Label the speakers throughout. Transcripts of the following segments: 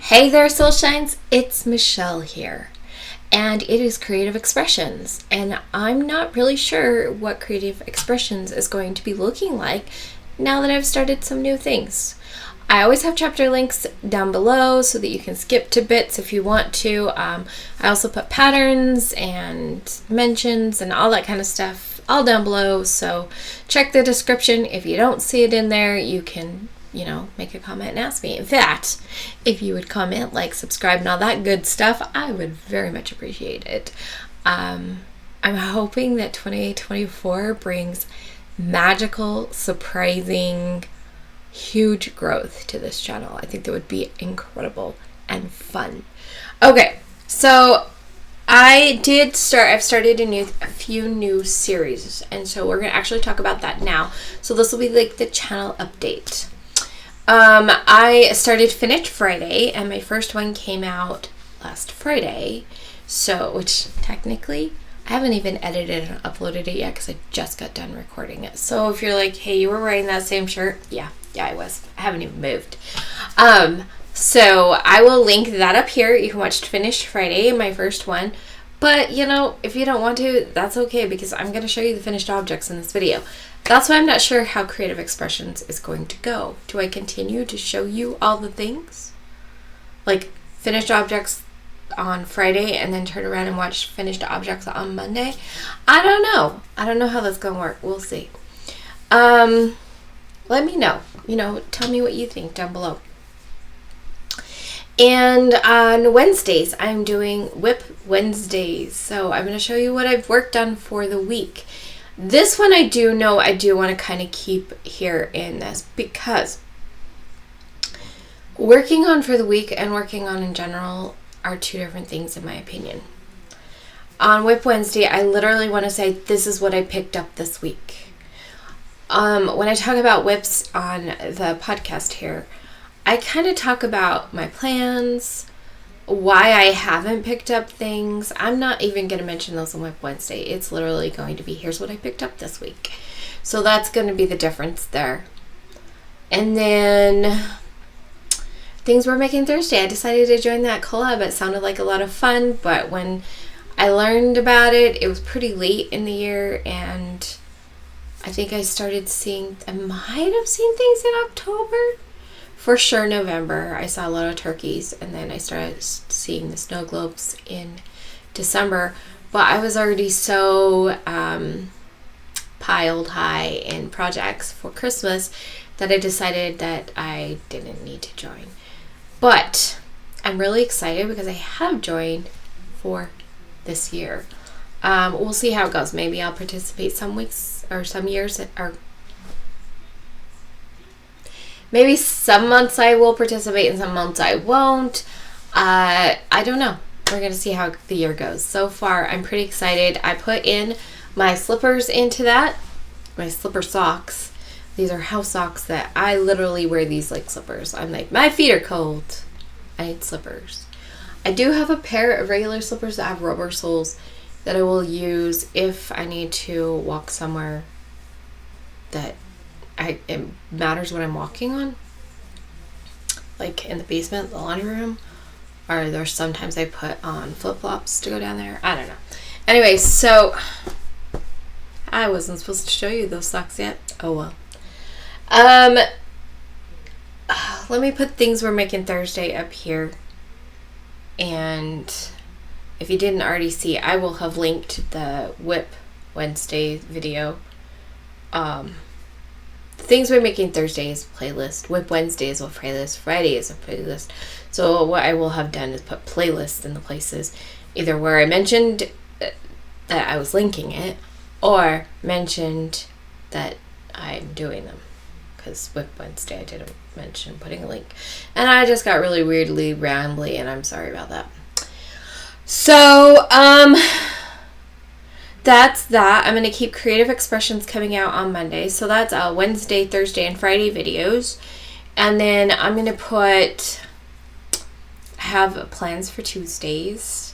Speaker 1: Hey there, Soul Shines. It's Michele here, and it is Creative Expressions, and I'm not really sure what Creative Expressions is going to be looking like now that I've started some new things. I always have chapter links down below so that you can skip to bits if you want to. I also put patterns and mentions and all that kind of stuff all down below, so check the description. If you don't see it in there, you can make a comment and ask me. In fact, if you would comment, like, subscribe, and all that good stuff, I would very much appreciate it. I'm hoping that 2024 brings magical, surprising, huge growth to this channel. I think that would be incredible and fun. Okay, so I've started a few new series, and so we're going to actually talk about that now. So this will be like the channel update. I started Finished Friday, and my first one came out last Friday, which technically I haven't even edited and uploaded it yet because I just got done recording it. So if you're like, hey, you were wearing that same shirt, yeah, I was. I haven't even moved. So I will link that up here. You can watch Finished Friday, my first one. But, if you don't want to, that's okay, because I'm going to show you the finished objects in this video. That's why I'm not sure how Creative Expressions is going to go. Do I continue to show you all the things? Like, finished objects on Friday and then turn around and watch finished objects on Monday? I don't know. I don't know how that's going to work. We'll see. Let me know. Tell me what you think down below. And on Wednesdays, I'm doing Whip Wednesdays. So I'm going to show you what I've worked on for the week. This one I do want to kind of keep here in this, because working on for the week and working on in general are two different things in my opinion. On Whip Wednesday, I literally want to say, this is what I picked up this week. When I talk about whips on the podcast here, I kind of talk about my plans, why I haven't picked up things. I'm not even going to mention those on Whip Wednesday. It's literally going to be, here's what I picked up this week. So that's going to be the difference there. And then things we're making Thursday. I decided to join that collab. It sounded like a lot of fun, but when I learned about it, it was pretty late in the year, and I think I might have seen things in October. For sure, November, I saw a lot of turkeys, and then I started seeing the snow globes in December. But I was already so piled high in projects for Christmas that I decided that I didn't need to join. But I'm really excited because I have joined for this year. We'll see how it goes. Maybe I'll participate some weeks or some years, or maybe some months I will participate and some months I won't. I don't know. We're going to see how the year goes. So far, I'm pretty excited. I put in my slippers into that. My slipper socks. These are house socks that I literally wear these like slippers. I'm like, my feet are cold. I need slippers. I do have a pair of regular slippers that have rubber soles that I will use if I need to walk somewhere that it matters what I'm walking on, like in the basement, the laundry room, or there's sometimes I put on flip-flops to go down there. I don't know. Anyway, so I wasn't supposed to show you those socks yet. Oh well. Let me put things we're making Thursday up here, and if you didn't already see, I will have linked the Whip Wednesday video. Things we're making Thursday is a playlist. Whip Wednesday is a playlist. Friday is a playlist. So what I will have done is put playlists in the places, either where I mentioned that I was linking it, or mentioned that I'm doing them. Because Whip Wednesday I didn't mention putting a link. And I just got really weirdly rambly, and I'm sorry about that. So, that's that. I'm going to keep Creative Expressions coming out on Monday. So that's Wednesday, Thursday, and Friday videos. And then I'm going to have plans for Tuesdays.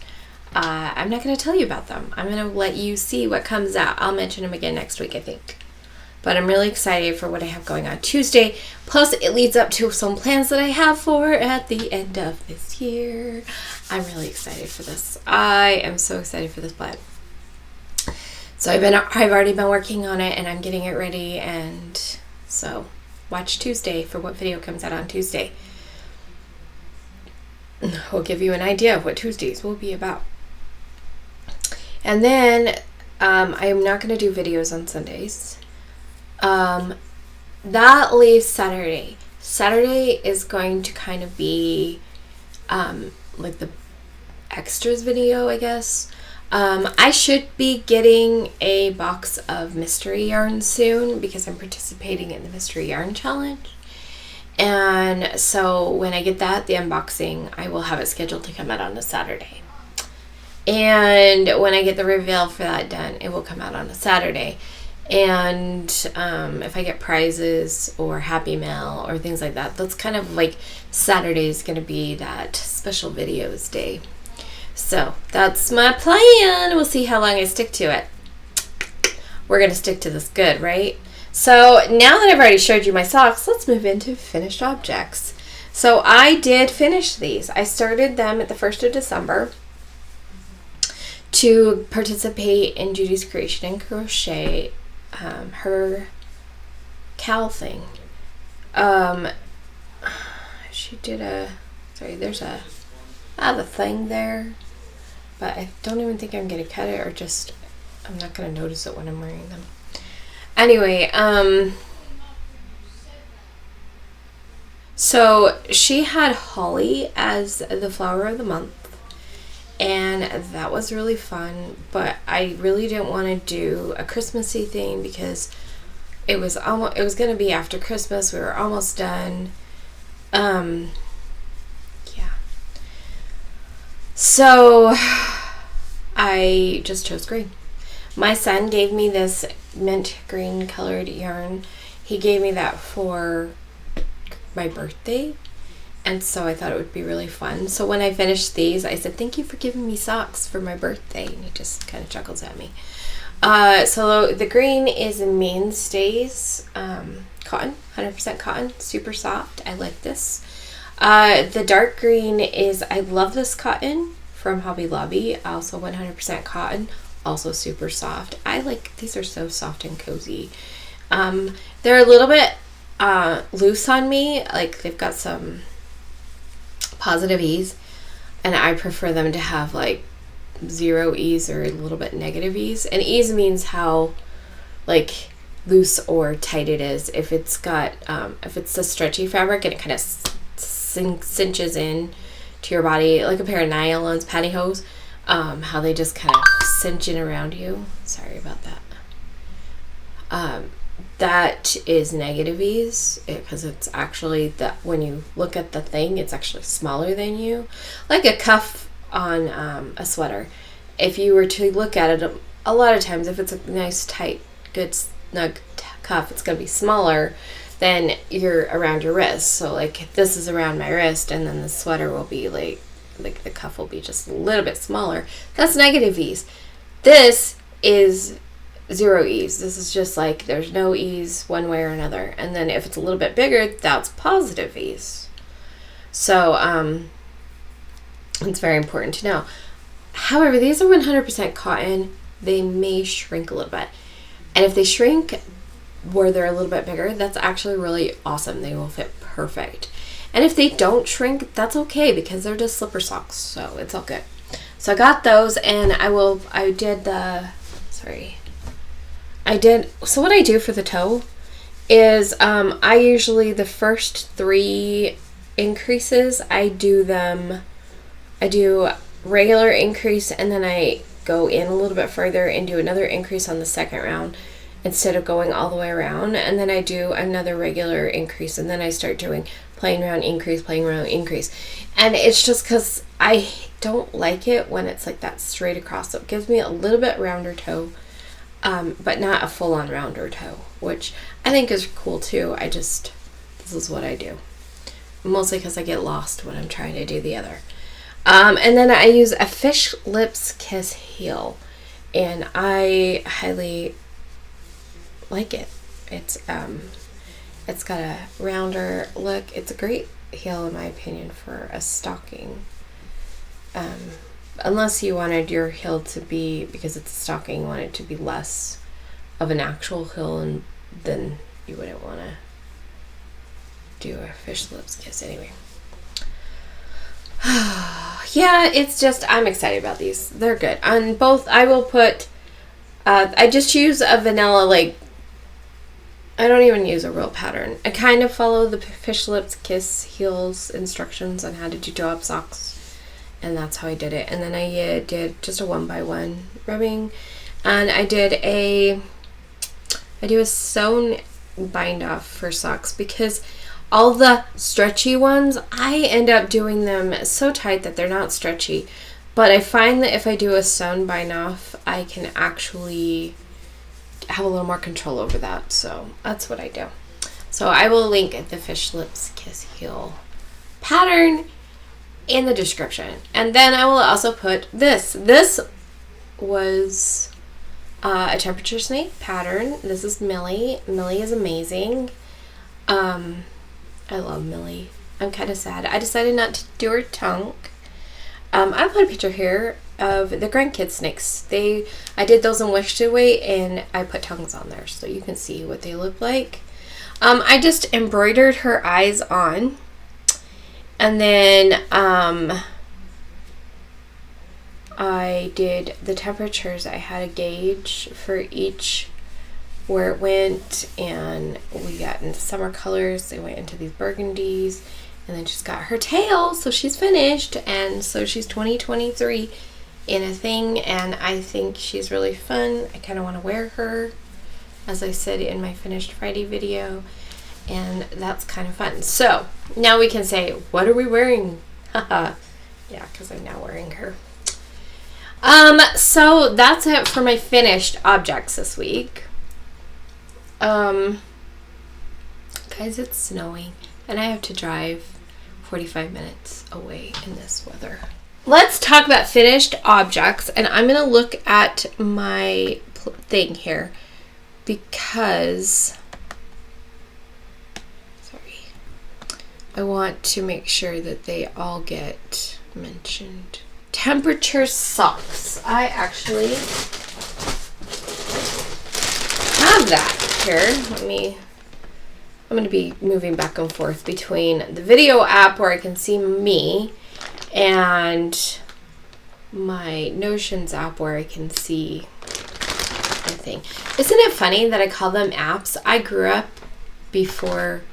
Speaker 1: I'm not going to tell you about them. I'm going to let you see what comes out. I'll mention them again next week, I think. But I'm really excited for what I have going on Tuesday. Plus, it leads up to some plans that I have for at the end of this year. I'm really excited for this. I am so excited for this plan. So I've already been working on it, and I'm getting it ready. And so watch Tuesday for what video comes out on Tuesday. We'll give you an idea of what Tuesdays will be about. And then I am not going to do videos on Sundays. That leaves Saturday. Saturday is going to kind of be like the extras video, I guess. I should be getting a box of mystery yarn soon because I'm participating in the mystery yarn challenge. And so when I get that, the unboxing, I will have it scheduled to come out on a Saturday. And when I get the reveal for that done, it will come out on a Saturday. And if I get prizes or Happy Mail or things like that, that's kind of like Saturday is going to be that special videos day. So that's my plan. We'll see how long I stick to it. We're going to stick to this good, right? So now that I've already showed you my socks, let's move into finished objects. So I did finish these. I started them at the 1st of December to participate in Judy's Creation and Crochet, her cowl thing. She did I have a thing there, but I don't even think I'm going to cut it, or just, I'm not going to notice it when I'm wearing them. Anyway, so she had holly as the flower of the month, and that was really fun, but I really didn't want to do a Christmassy thing because it was going to be after Christmas. We were almost done. Yeah. So I just chose green. My son gave me this mint green colored yarn. He gave me that for my birthday, and so I thought it would be really fun. So when I finished these, I said, "Thank you for giving me socks for my birthday," and he just kind of chuckles at me. So the green is Mainstays cotton, 100% cotton, super soft. I like this. The dark green is, I love this cotton from Hobby Lobby, also 100% cotton, also super soft. These are so soft and cozy. They're a little bit loose on me, like they've got some positive ease, and I prefer them to have like 0 ease or a little bit negative ease. And ease means how like loose or tight it is. If it's got if it's a stretchy fabric and it kind of cinches in to your body like a pair of nylons pantyhose, how they just kind of cinch in around you. Sorry about that. That is negative ease, because it's actually that when you look at the thing, it's actually smaller than you, like a cuff on a sweater. If you were to look at it, a lot of times if it's a nice tight good snug cuff, it's going to be smaller than you're around your wrist. So like this is around my wrist, and then the sweater will be like the cuff will be just a little bit smaller. That's negative ease. This is 0 ease. This is just like there's no ease one way or another. And then if it's a little bit bigger, that's positive ease. So it's very important to know. However, these are 100% cotton. They may shrink a little bit, and if they shrink where they're a little bit bigger, that's actually really awesome. They will fit perfect. And if they don't shrink, that's okay, because they're just slipper socks, so it's all good. So I got those, and so what I do for the toe is I usually, the first 3 increases, I do regular increase, and then I go in a little bit further and do another increase on the second round instead of going all the way around, and then I do another regular increase, and then I start doing plain round increase, and it's just because I don't like it when it's like that straight across. So it gives me a little bit rounder toe, but not a full-on rounder toe, which I think is cool too. This is what I do, mostly because I get lost when I'm trying to do the other. And then I use a Fish Lips Kiss heel, and I highly like it. It's got a rounder look. It's a great heel in my opinion for a stocking. Unless you wanted your heel to be, because it's a stocking, you want it to be less of an actual heel, and then you wouldn't want to do a fish lips kiss anyway. Yeah, it's just, I'm excited about these. They're good. On both, I will put, I just use a vanilla, like, I don't even use a real pattern. I kind of follow the Fish Lips Kiss heels instructions on how to do toe-up socks, and that's how I did it. And then I did just a 1x1 rubbing, and I do a sewn bind off for socks, because all the stretchy ones, I end up doing them so tight that they're not stretchy. But I find that if I do a sewn bind off, I can actually have a little more control over that. So that's what I do. So I will link the Fish Lips Kiss heel pattern in the description. And then I will also put this. This was a temperature snake pattern. This is Millie. Millie is amazing. I love Millie. I'm kind of sad. I decided not to do her tongue. I put a picture here of the grandkid snakes. I did those in Wish to Wait, and I put tongues on there so you can see what they look like. I just embroidered her eyes on, and then I did the temperatures. I had a gauge for each where it went, and we got into summer colors. They went into these burgundies, and then she's got her tail, so she's finished, and so she's 2023 in a thing, and I think she's really fun. I kind of want to wear her, as I said in my Finished Friday video, and that's kind of fun. So now we can say, what are we wearing? Haha. Yeah, because I'm now wearing her. So that's it for my finished objects this week. Guys, it's snowing, and I have to drive 45 minutes away in this weather. Let's talk about finished objects, and I'm going to look at my thing here because, I want to make sure that they all get mentioned. Temperature socks. I actually have that here. I'm going to be moving back and forth between the video app where I can see me and my Notions app where I can see everything. Isn't it funny that I call them apps? I grew up before,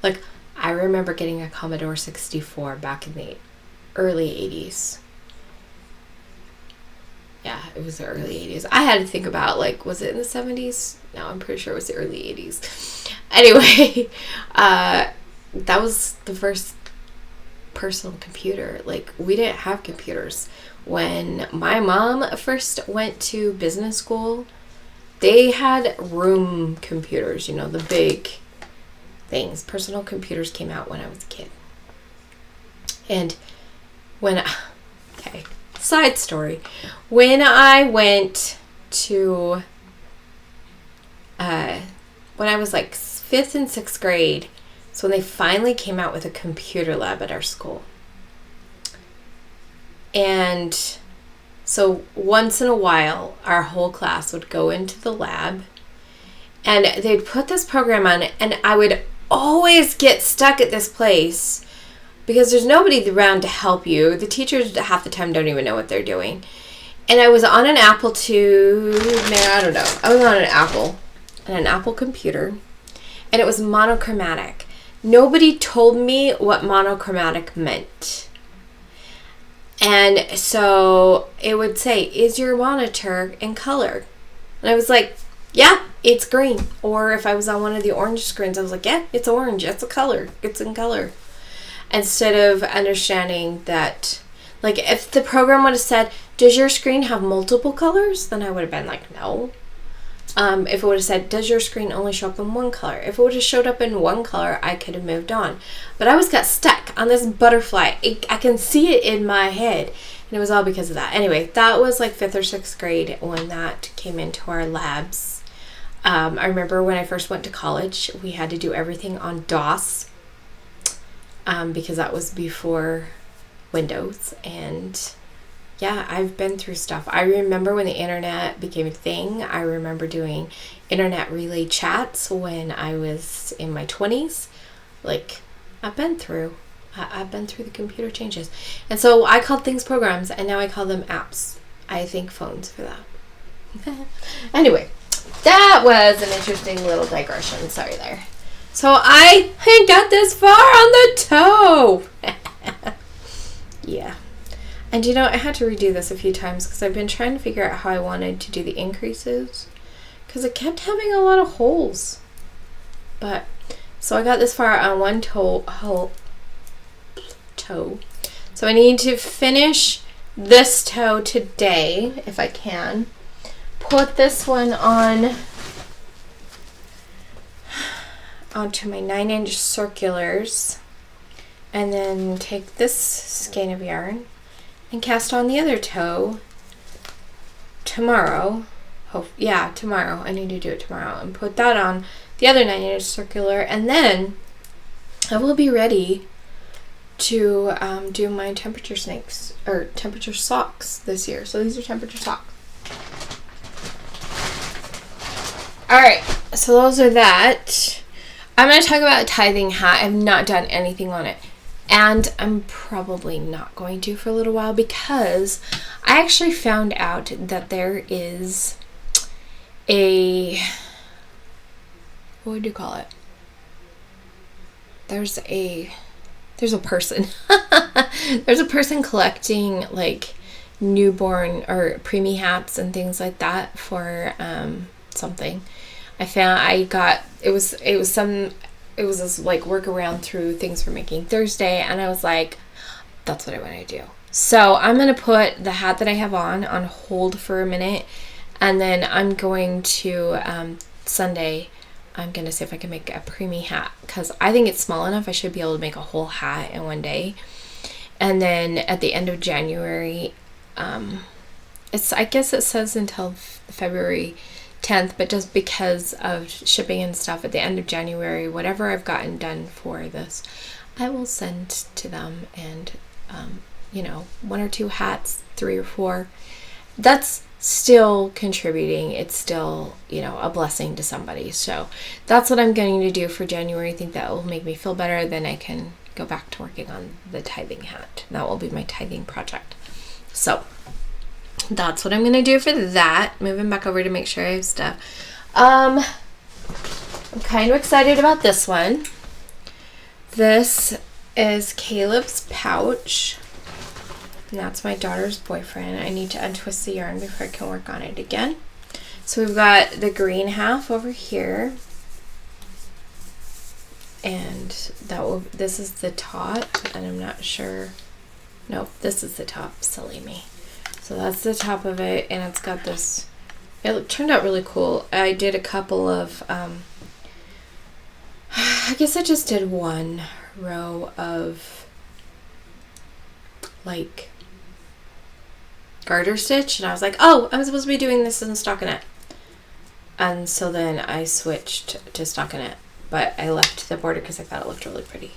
Speaker 1: like, I remember getting a Commodore 64 back in the early 80s. Yeah, it was the early 80s. I had to think about, like, was it in the 70s? No, I'm pretty sure it was the early 80s. Anyway, that was the first personal computer. Like, we didn't have computers. When my mom first went to business school, they had room computers, you know, the big things. Personal computers came out when I was a kid. And okay, side story. When I went to, when I was like 5th and 6th grade, so when they finally came out with a computer lab at our school. And so once in a while, our whole class would go into the lab, and they'd put this program on it, and I would always get stuck at this place because there's nobody around to help you. The teachers half the time don't even know what they're doing. And I was on an Apple II, I don't know. I was on an Apple computer, and it was monochromatic. Nobody told me what monochromatic meant. And so it would say, is your monitor in color? And I was like, yeah, it's green. Or if I was on one of the orange screens, I was like, yeah, it's orange. It's a color. It's in color. Instead of understanding that, like, if the program would have said, does your screen have multiple colors? Then I would have been like, no. If it would have said, does your screen only show up in one color? If it would have showed up in one color, I could have moved on. But I always got stuck on this butterfly. I can see it in my head. And it was all because of that. Anyway, that was like 5th or 6th grade when that came into our labs. I remember when I first went to college, we had to do everything on DOS, because that was before Windows. And yeah, I've been through stuff. I remember when the internet became a thing. I remember doing internet relay chats when I was in my 20s. Like, I've been through the computer changes. And so I called things programs, and now I call them apps. I thank phones for that. Anyway, that was an interesting little digression. Sorry there. So I got this far on the toe. Yeah. And you know, I had to redo this a few times because I've been trying to figure out how I wanted to do the increases, because it kept having a lot of holes. But, so I got this far on one toe. So I need to finish this toe today, if I can. Put this one onto my 9-inch circulars, and then take this skein of yarn and cast on the other toe tomorrow. Tomorrow. I need to do it tomorrow, and put that on the other 9-inch circular, and then I will be ready to do my temperature socks this year. So these are temperature socks. Alright, so those are that. I'm going to talk about a tithing hat. I have not done anything on it. And I'm probably not going to for a little while, because I actually found out that there is what would you call it? There's a person. There's a person collecting like newborn or preemie hats and things like that for something. It was this like workaround through things for Making Thursday, and I was like, that's what I want to do. So I'm going to put the hat that I have on hold for a minute, and then I'm going to Sunday, I'm going to see if I can make a preemie hat, because I think it's small enough I should be able to make a whole hat in one day. And then at the end of January, I guess it says until February 10th, but just because of shipping and stuff, at the end of January, whatever I've gotten done for this, I will send to them. And 1 or 2 hats, 3 or 4, that's still contributing. It's still, a blessing to somebody. So that's what I'm going to do for January. I think that will make me feel better. Then I can go back to working on the tithing hat. That will be my tithing project. So that's what I'm going to do for that. Moving back over to make sure I have stuff. I'm kind of excited about this one. This is Caleb's pouch. And that's my daughter's boyfriend. I need to untwist the yarn before I can work on it again. So we've got the green half over here. And this is the top, and I'm not sure. Nope, this is the top. Silly me. So that's the top of it, and it's got this. It turned out really cool. I did a couple of. I guess I just did one row of like garter stitch, and I was like, oh, I'm supposed to be doing this in stockinette. And so then I switched to stockinette, but I left the border because I thought it looked really pretty.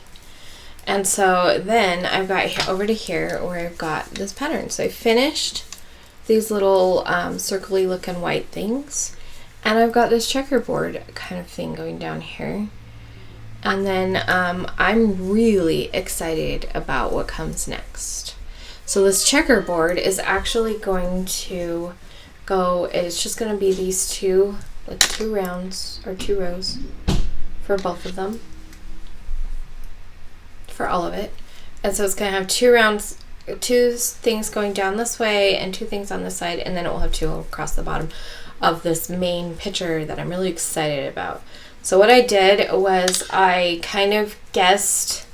Speaker 1: And so then I've got over to here where I've got this pattern. So I finished these little circly looking white things, and I've got this checkerboard kind of thing going down here. And then I'm really excited about what comes next. So this checkerboard is actually going to go, it's just going to be these two rounds or 2 rows for both of them, for all of it. And so it's going to have 2 rounds, 2 things going down this way and 2 things on this side, and then it will have 2 across the bottom of this main picture that I'm really excited about. So what I did was I kind of guessed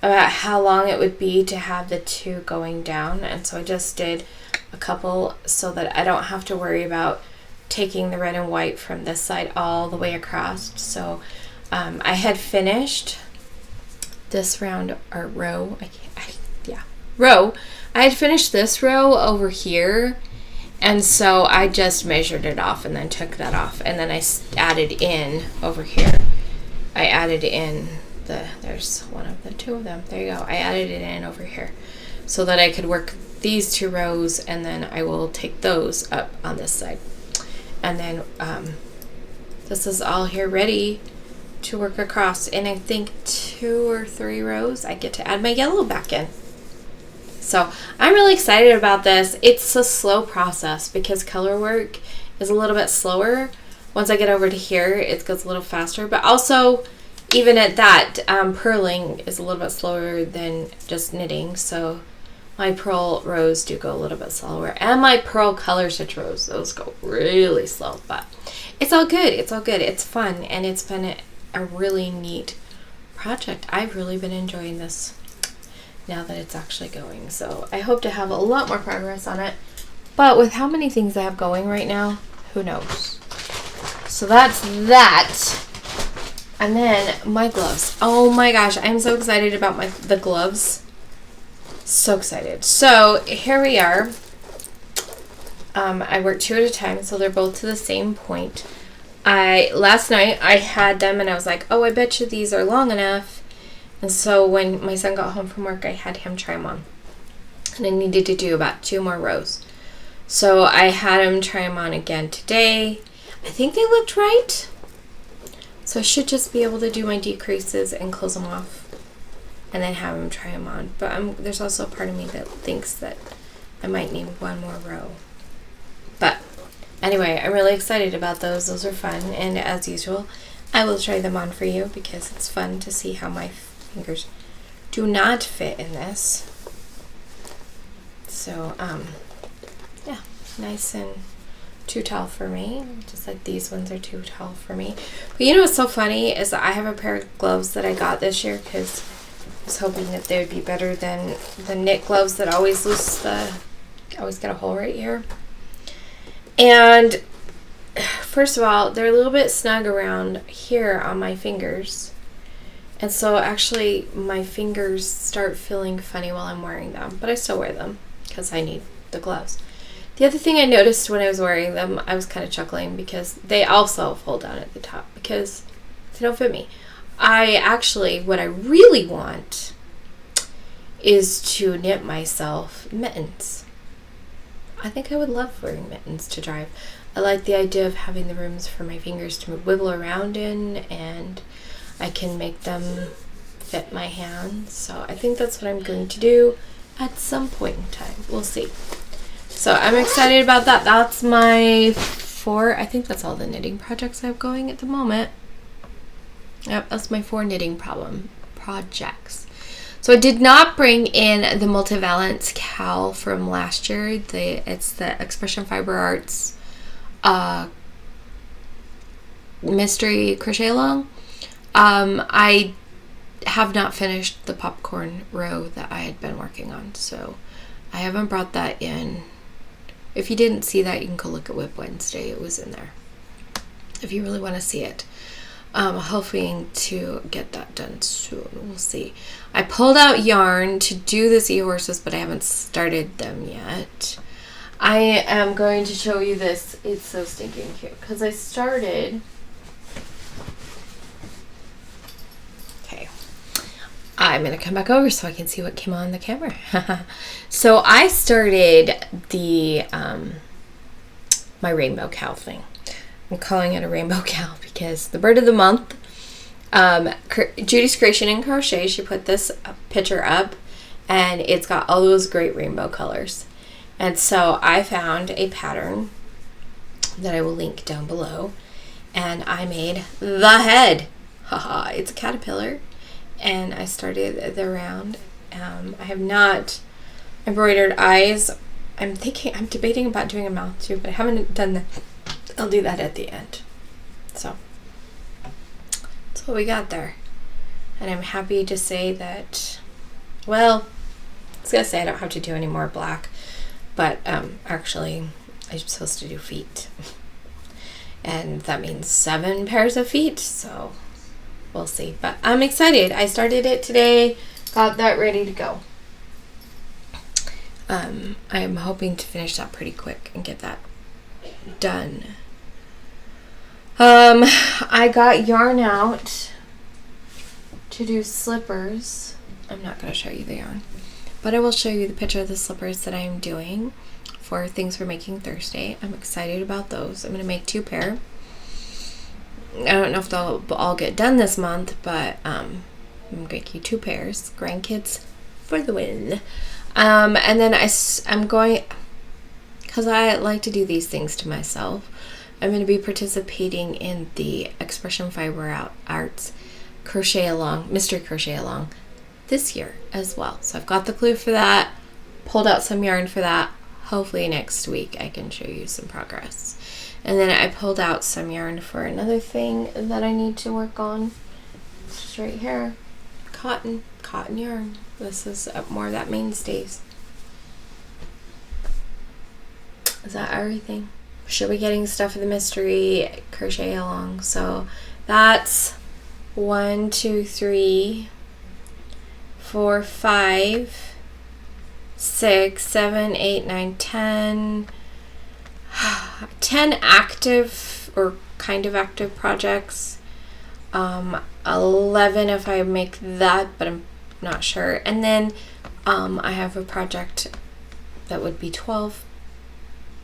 Speaker 1: about how long it would be to have the 2 going down, and so I just did a couple so that I don't have to worry about taking the red and white from this side all the way across. So I had finished this round or row. Row. I had finished this row over here, And so I just measured it off and then took that off. And then I added in over here. I added in there's one of the two of them. There you go. I added it in over here so that I could work these 2 rows, and then I will take those up on this side. And then this is all here ready to work across. And I think 2 or 3 rows I get to add my yellow back in. So I'm really excited about this. It's a slow process because color work is a little bit slower. Once I get over to here, it goes a little faster. But also, even at that, purling is a little bit slower than just knitting. So my purl rows do go a little bit slower. And my purl color stitch rows, those go really slow. But it's all good. It's all good. It's fun. And it's been a really neat project. I've really been enjoying this now that it's actually going. So I hope to have a lot more progress on it. But with how many things I have going right now, who knows? So that's that. And then my gloves. Oh my gosh, I'm so excited about the gloves. So excited. So here we are. I work 2 at a time, so they're both to the same point. Last night I had them and I was like, oh, I bet you these are long enough. And so when my son got home from work, I had him try them on. And I needed to do about 2 more rows. So I had him try them on again today. I think they looked right. So I should just be able to do my decreases and close them off. And then have him try them on. But there's also a part of me that thinks that I might need 1 more row. But anyway, I'm really excited about those. Those are fun. And as usual, I will try them on for you because it's fun to see how my fingers do not fit in this. So, yeah, nice and too tall for me. Just like these ones are too tall for me. But you know what's so funny is that I have a pair of gloves that I got this year because I was hoping that they would be better than the knit gloves that always always get a hole right here. And first of all, they're a little bit snug around here on my fingers. And so actually my fingers start feeling funny while I'm wearing them. But I still wear them because I need the gloves. The other thing I noticed when I was wearing them, I was kind of chuckling because they also fold down at the top because they don't fit me. What I really want is to knit myself mittens. I think I would love wearing mittens to drive. I like the idea of having the rooms for my fingers to wiggle around in, and I can make them fit my hands. So I think that's what I'm going to do at some point in time. We'll see. So I'm excited about that. That's my 4, I think that's all the knitting projects I have going at the moment. Yep, that's my 4 knitting projects. So I did not bring in the multivalence cowl from last year. It's the Expression Fiber Arts mystery crochet along. I have not finished the popcorn row that I had been working on, so I haven't brought that in. If you didn't see that, you can go look at Whip Wednesday. It was in there if you really want to see it. Hoping to get that done soon. We'll see. I pulled out yarn to do the seahorses, but I haven't started them yet. I am going to show you this. It's so stinking cute because I started. Okay. I'm going to come back over so I can see what came on the camera. So I started the my rainbow cow thing. I'm calling it a rainbow cow because the bird of the month, Judy's Creation and Crochet, she put this picture up and it's got all those great rainbow colors. And so I found a pattern that I will link down below and I made the head. Haha, it's a caterpillar and I started the round. I have not embroidered eyes. I'm debating about doing a mouth too, but I haven't done that. I'll do that at the end. So that's what we got there. And I'm happy to say that, well, I was going to say I don't have to do any more black, but actually I'm supposed to do feet. And that means 7 pairs of feet, so we'll see. But I'm excited. I started it today, got that ready to go. I'm hoping to finish that pretty quick and get that done. I got yarn out to do slippers. I'm not going to show you the yarn, but I will show you the picture of the slippers that I am doing for things we're making Thursday. I'm excited about those. I'm going to make 2 pair. I don't know if they'll all get done this month, but I'm making 2 pairs. Grandkids for the win. And then I'm going, because I like to do these things to myself, I'm going to be participating in the Expression Fiber Arts Crochet Along, Mystery Crochet Along this year as well. So I've got the glue for that, pulled out some yarn for that. Hopefully next week I can show you some progress. And then I pulled out some yarn for another thing that I need to work on. It's just right here. Cotton yarn. This is more of that mainstays. Is that everything? Should be getting stuff for the mystery crochet along. So that's 1, 2, 3, 4, 5, 6, 7, 8, 9, 10. 10 active or kind of active projects. 11 if I make that, but I'm not sure. And then I have a project that would be 12.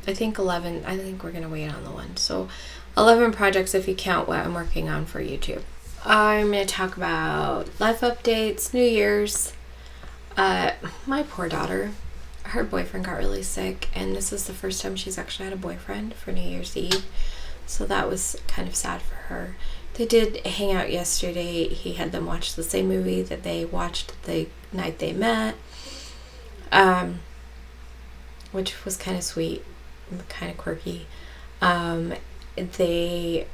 Speaker 1: I think 11. I think we're going to wait on the one. So 11 projects if you count what I'm working on for YouTube. I'm going to talk about life updates, New Year's. My poor daughter. Her boyfriend got really sick, and this is the first time she's actually had a boyfriend for New Year's Eve. So that was kind of sad for her. They did hang out yesterday. He had them watch the same movie that they watched the night they met, which was kind of sweet, kind of quirky. They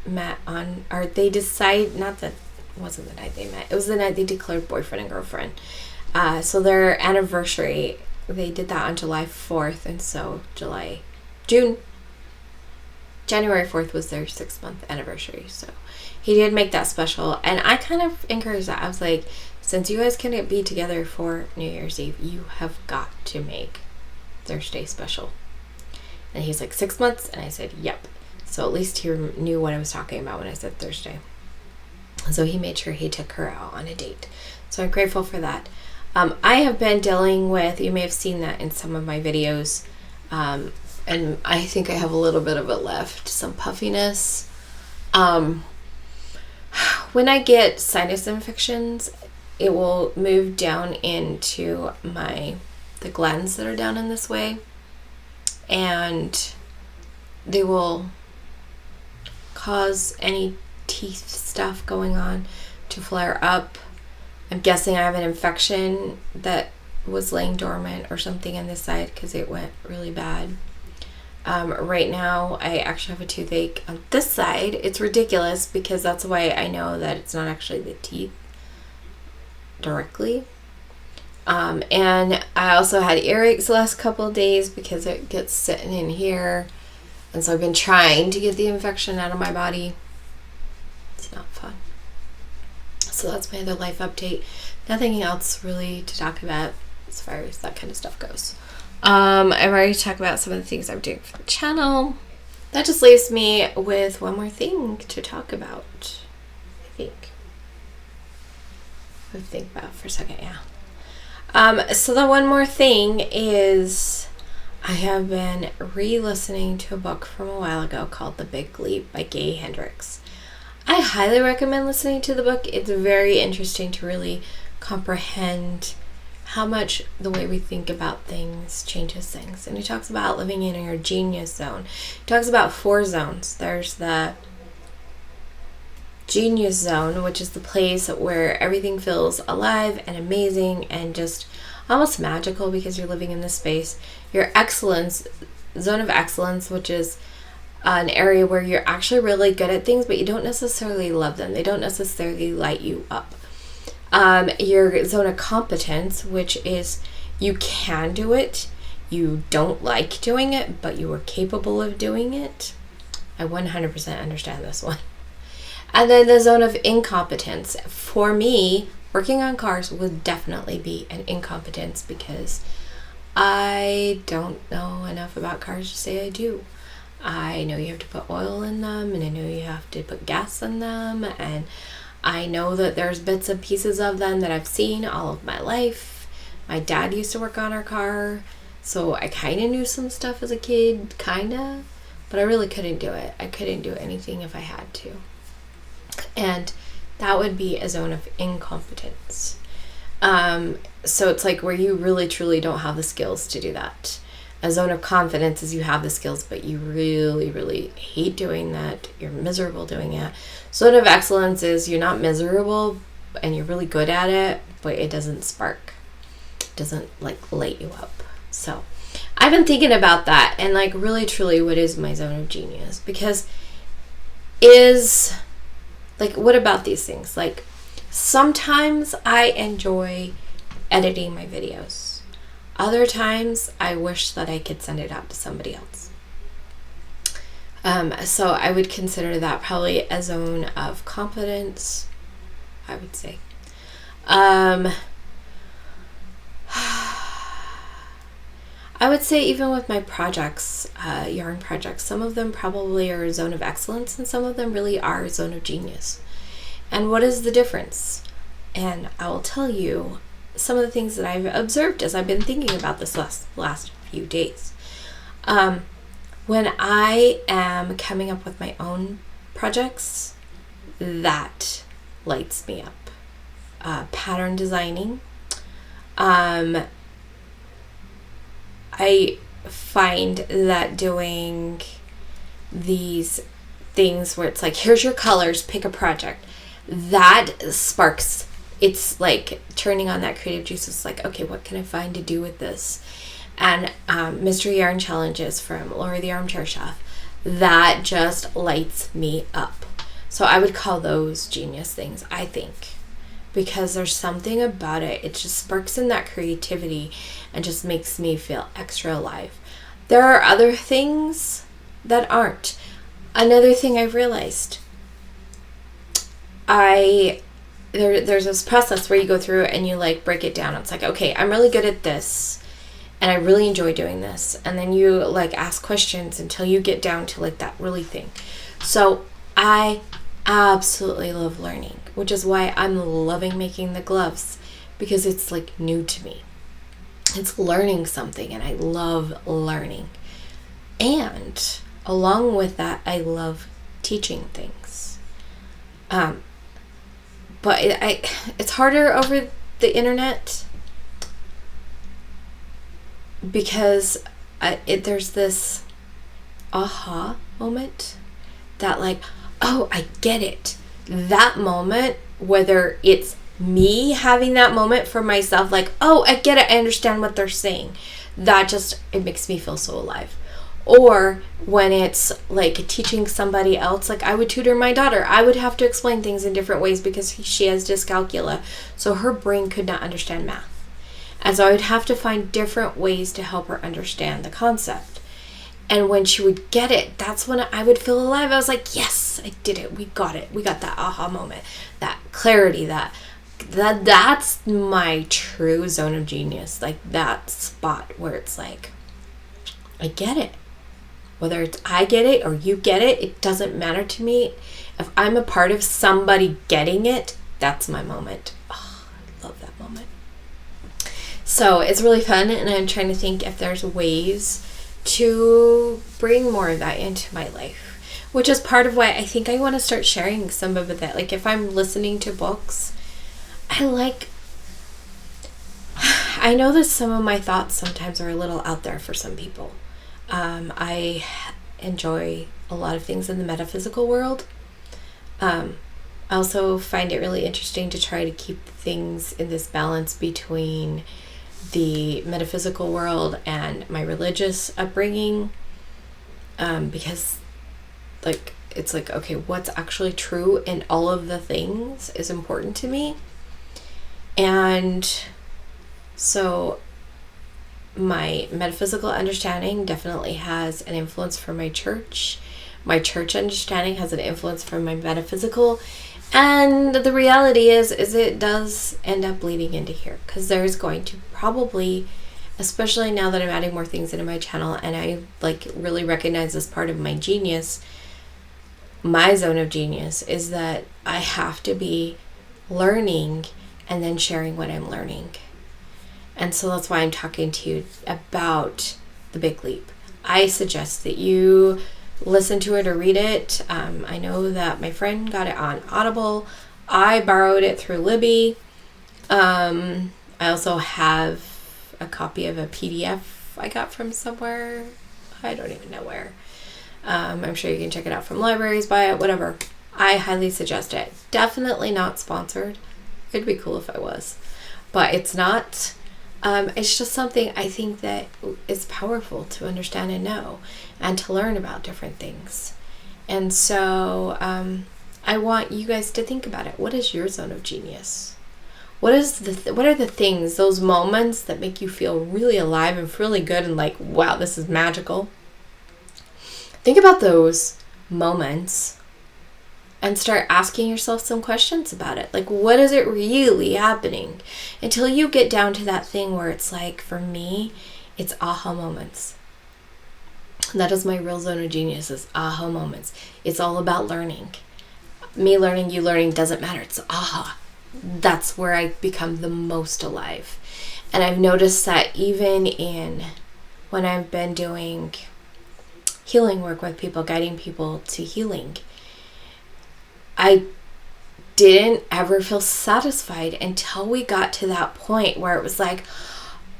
Speaker 1: met on, or they decide, not that it wasn't the night they met, it was the night they declared boyfriend and girlfriend. So their anniversary, they did that on July 4th, and so January 4th was their 6-month anniversary. So he did make that special, and I kind of encouraged that. I was like, since you guys can't be together for New Year's Eve, you have got to make Thursday special. And he's like, 6 months? And I said, yep. So at least he knew what I was talking about when I said Thursday. So he made sure he took her out on a date. So I'm grateful for that. I have been dealing with, you may have seen that in some of my videos, and I think I have a little bit of it left, some puffiness. When I get sinus infections, it will move down into the glands that are down in this way, and they will cause any teeth stuff going on to flare up. I'm guessing I have an infection that was laying dormant or something in this side because it went really bad. Right now, I actually have a toothache on this side. It's ridiculous because that's why I know that it's not actually the teeth directly. And I also had earaches the last couple of days because it gets sitting in here. And so I've been trying to get the infection out of my body. It's not fun. So that's my other life update. Nothing else really to talk about as far as that kind of stuff goes. I've already talked about some of the things I'm doing for the channel. That just leaves me with one more thing to talk about, I think. I'll think about it for a second, yeah. So the one more thing is I have been re-listening to a book from a while ago called The Big Leap by Gay Hendricks. I highly recommend listening to the book. It's very interesting to really comprehend how much the way we think about things changes things. And he talks about living in your genius zone. He talks about 4 zones. There's the genius zone, which is the place where everything feels alive and amazing and just almost magical because you're living in this space. Your excellence, zone of excellence, which is an area where you're actually really good at things, but you don't necessarily love them. They don't necessarily light you up. Your zone of competence, which is you can do it, you don't like doing it, but you are capable of doing it. I 100% understand this one. And then the zone of incompetence. For me, working on cars would definitely be an incompetence because I don't know enough about cars to say I do. I know you have to put oil in them, and I know you have to put gas in them, and I know that there's bits and pieces of them that I've seen all of my life. My dad used to work on our car, so I kind of knew some stuff as a kid, kind of, but I really couldn't do it. I couldn't do anything if I had to. And that would be a zone of incompetence. So it's like where you really truly don't have the skills to do that. A zone of confidence is you have the skills, but you really, really hate doing that. You're miserable doing it. Zone of excellence is you're not miserable and you're really good at it, but it doesn't spark. It doesn't like light you up. So I've been thinking about that and like really truly what is my zone of genius? Because what about these things? Like sometimes I enjoy editing my videos. Other times, I wish that I could send it out to somebody else. So I would consider that probably a zone of confidence, I would say. I would say even with my projects, yarn projects, some of them probably are a zone of excellence and some of them really are a zone of genius. And what is the difference? And I will tell you some of the things that I've observed as I've been thinking about this last few days. When I am coming up with my own projects, that lights me up. Pattern designing. I find that doing these things where it's like, here's your colors, pick a project, that sparks. It's like turning on that creative juice. It's like, okay, what can I find to do with this? And mystery yarn challenges from Lori the Armchair Chef, that just lights me up. So I would call those genius things, I think, because there's something about it. It just sparks in that creativity and just makes me feel extra alive. There are other things that aren't. Another thing I've realized, there's this process where you go through and you like break it down. It's like, okay, I'm really good at this and I really enjoy doing this. And then you like ask questions until you get down to like that really thing. So I absolutely love learning, which is why I'm loving making the gloves, because it's like new to me. It's learning something and I love learning. And along with that, I love teaching things. But it's harder over the internet because there's this aha moment that like, oh, I get it. That moment, whether it's me having that moment for myself, like, oh, I get it. I understand what they're saying. It makes me feel so alive. Or when it's like teaching somebody else, like I would tutor my daughter. I would have to explain things in different ways because she has dyscalculia. So her brain could not understand math. And so I would have to find different ways to help her understand the concept. And when she would get it, that's when I would feel alive. I was like, yes, I did it. We got it. We got that aha moment, that clarity, that's my true zone of genius. Like that spot where it's like, I get it. Whether it's I get it or you get it, it doesn't matter to me. If I'm a part of somebody getting it, that's my moment. Oh, I love that moment. So it's really fun, and I'm trying to think if there's ways to bring more of that into my life, which is part of why I think I want to start sharing some of that. Like if I'm listening to books, I know that some of my thoughts sometimes are a little out there for some people. I enjoy a lot of things in the metaphysical world. I also find it really interesting to try to keep things in this balance between the metaphysical world and my religious upbringing, because like it's like, okay, what's actually true in all of the things is important to me. And so my metaphysical understanding definitely has an influence from my church. My church understanding has an influence from my metaphysical. And the reality is it does end up bleeding into here, because there's going to probably especially now that I'm adding more things into my channel and I like really recognize this part of my genius. My zone of genius is that I have to be learning and then sharing what I'm learning. And so that's why I'm talking to you about The Big Leap. I suggest that you listen to it or read it. I know that my friend got it on Audible. I borrowed it through Libby. I also have a copy of a PDF I got from somewhere. I don't even know where. I'm sure you can check it out from libraries, buy it, whatever. I highly suggest it. Definitely not sponsored. It'd be cool if I was. But it's not. It's just something I think that is powerful to understand and know and to learn about different things. And so I want you guys to think about it. What is your zone of genius? What are the things, those moments that make you feel really alive and really good and like, wow, this is magical? Think about those moments and start asking yourself some questions about it. Like, what is it really happening? Until you get down to that thing where it's like, for me, it's aha moments. That is my real zone of genius, is aha moments. It's all about learning. Me learning, you learning, doesn't matter. It's aha. That's where I become the most alive. And I've noticed that even in when I've been doing healing work with people, guiding people to healing, I didn't ever feel satisfied until we got to that point where it was like,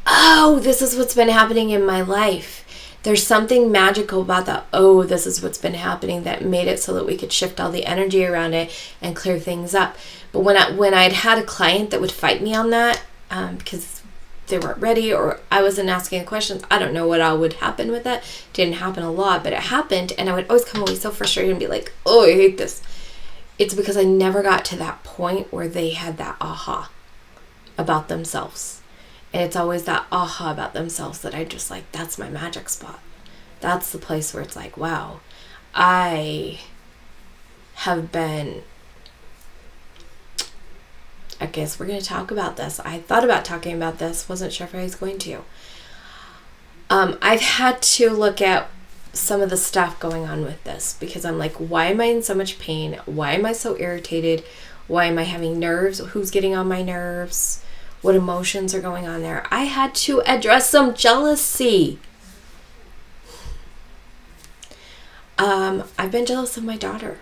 Speaker 1: oh, this is what's been happening in my life. There's something magical about that. Oh, this is what's been happening, that made it so that we could shift all the energy around it and clear things up. But when I'd had a client that would fight me on that because they weren't ready or I wasn't asking questions, I don't know what all would happen with that. It didn't happen a lot, but it happened, and I would always come away so frustrated and be like, oh, I hate this. It's because I never got to that point where they had that aha about themselves. And it's always that aha about themselves that I just like, that's my magic spot. That's the place where it's like, wow, I guess we're going to talk about this. I thought about talking about this, wasn't sure if I was going to. I've had to look at some of the stuff going on with this because I'm like, why am I in so much pain? Why am I so irritated? Why am I having nerves? Who's getting on my nerves? What emotions are going on there? I had to address some jealousy. I've been jealous of my daughter.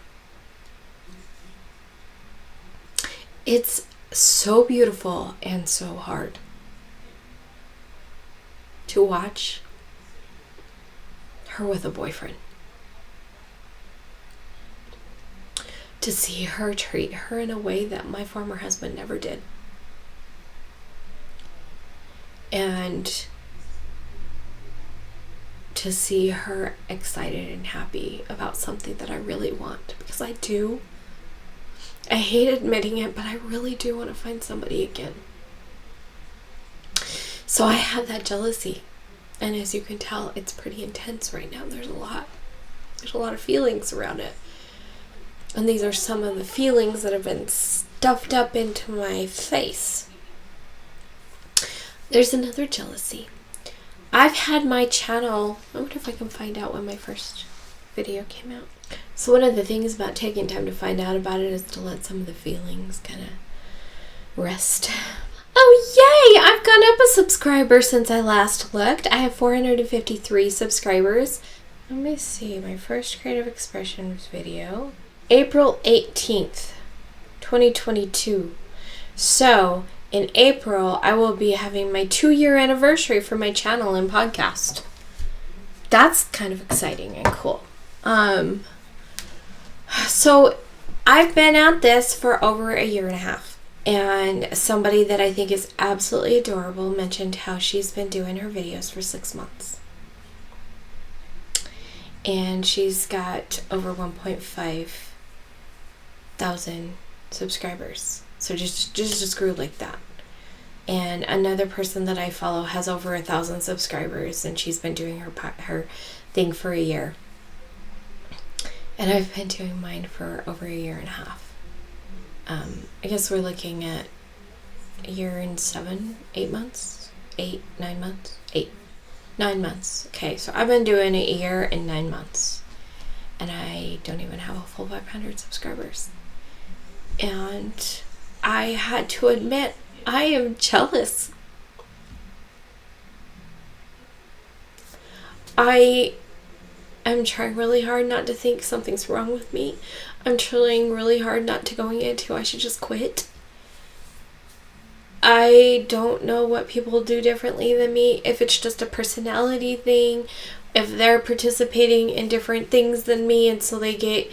Speaker 1: It's so beautiful and so hard to watch her with a boyfriend. To see her treat her in a way that my former husband never did. And to see her excited and happy about something that I really want, because I do. I hate admitting it, but I really do want to find somebody again. So I have that jealousy. And as you can tell, it's pretty intense right now. There's a lot of feelings around it. And these are some of the feelings that have been stuffed up into my face. There's another jealousy. I've had my channel, I wonder if I can find out when my first video came out. So one of the things about taking time to find out about it is to let some of the feelings kind of rest. Oh, yay! I've gone up a subscriber since I last looked. I have 453 subscribers. Let me see, my first Creative Expressions video. April 18th, 2022. So, in April, I will be having my 2-year anniversary for my channel and podcast. That's kind of exciting and cool. So, I've been at this for over a year and a half. And somebody that I think is absolutely adorable mentioned how she's been doing her videos for 6 months. And she's got over 1.5 thousand subscribers. So just grew like that. And another person that I follow has over 1,000 subscribers, and she's been doing her thing for a year. And I've been doing mine for over a year and a half. I guess we're looking at a year and 7-8 months, 9 months? 9 months. Okay, so I've been doing a year and 9 months. And I don't even have a full 500 subscribers. And I had to admit, I am jealous. I am trying really hard not to think something's wrong with me. I'm trying really hard not to going into I should just quit. I don't know what people do differently than me, if it's just a personality thing, if they're participating in different things than me and so they get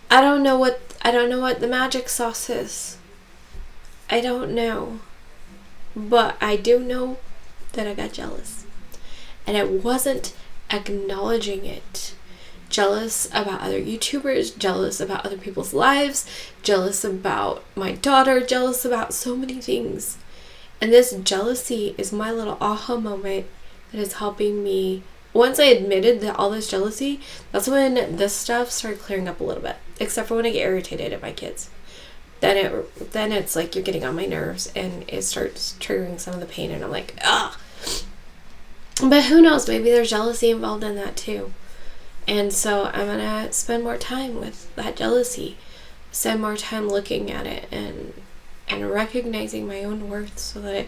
Speaker 1: I don't know what the magic sauce is. I don't know. But I do know that I got jealous. And it wasn't acknowledging it. Jealous about other YouTubers, jealous about other people's lives, jealous about my daughter, jealous about so many things. And this jealousy is my little aha moment that is helping me. Once I admitted that all this jealousy, that's when this stuff started clearing up a little bit. Except for when I get irritated at my kids. Then it's like you're getting on my nerves and it starts triggering some of the pain and I'm like, ugh. But who knows, maybe there's jealousy involved in that too. And so I'm going to spend more time with that jealousy. Spend more time looking at it and recognizing my own worth so that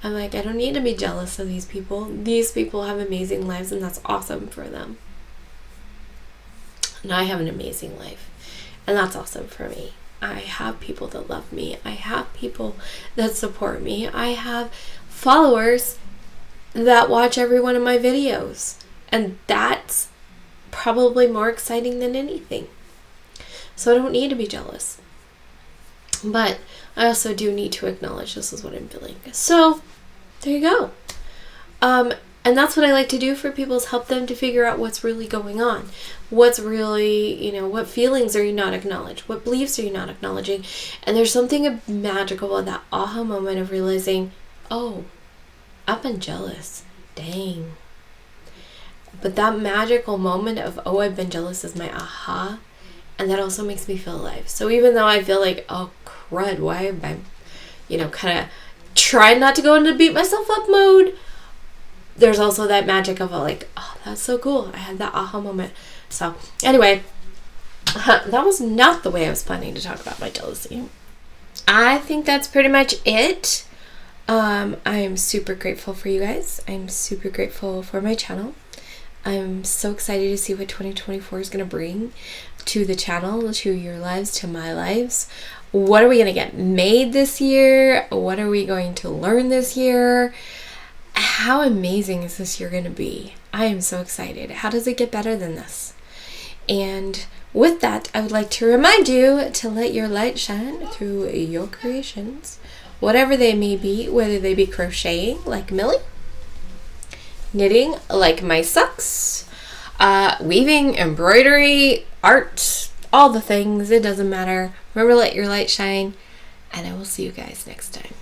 Speaker 1: I'm like, I don't need to be jealous of these people. These people have amazing lives and that's awesome for them. And I have an amazing life. And that's awesome for me. I have people that love me. I have people that support me. I have followers that watch every one of my videos. And that's probably more exciting than anything. So I don't need to be jealous. But I also do need to acknowledge this is what I'm feeling. So there you go. And that's what I like to do for people is help them to figure out what's really going on. What's really, what feelings are you not acknowledging? What beliefs are you not acknowledging? And there's something magical about that aha moment of realizing, oh, I've been jealous. Dang. But that magical moment of, oh, I've been jealous is my aha. And that also makes me feel alive. So even though I feel like, oh, crud, why have I, kind of trying not to go into beat myself up mode, there's also that magic of like, oh, that's so cool. I had that aha moment. So anyway, that was not the way I was planning to talk about my jealousy. I think that's pretty much it. I am super grateful for you guys. I'm super grateful for my channel. I'm so excited to see what 2024 is going to bring to the channel, to your lives, to my lives. What are we going to get made this year? What are we going to learn this year? How amazing is this year going to be? I am so excited. How does it get better than this? And with that, I would like to remind you to let your light shine through your creations, whatever they may be, whether they be crocheting like Millie, knitting like my socks, weaving, embroidery, art, all the things. It doesn't matter. Remember, let your light shine, and I will see you guys next time.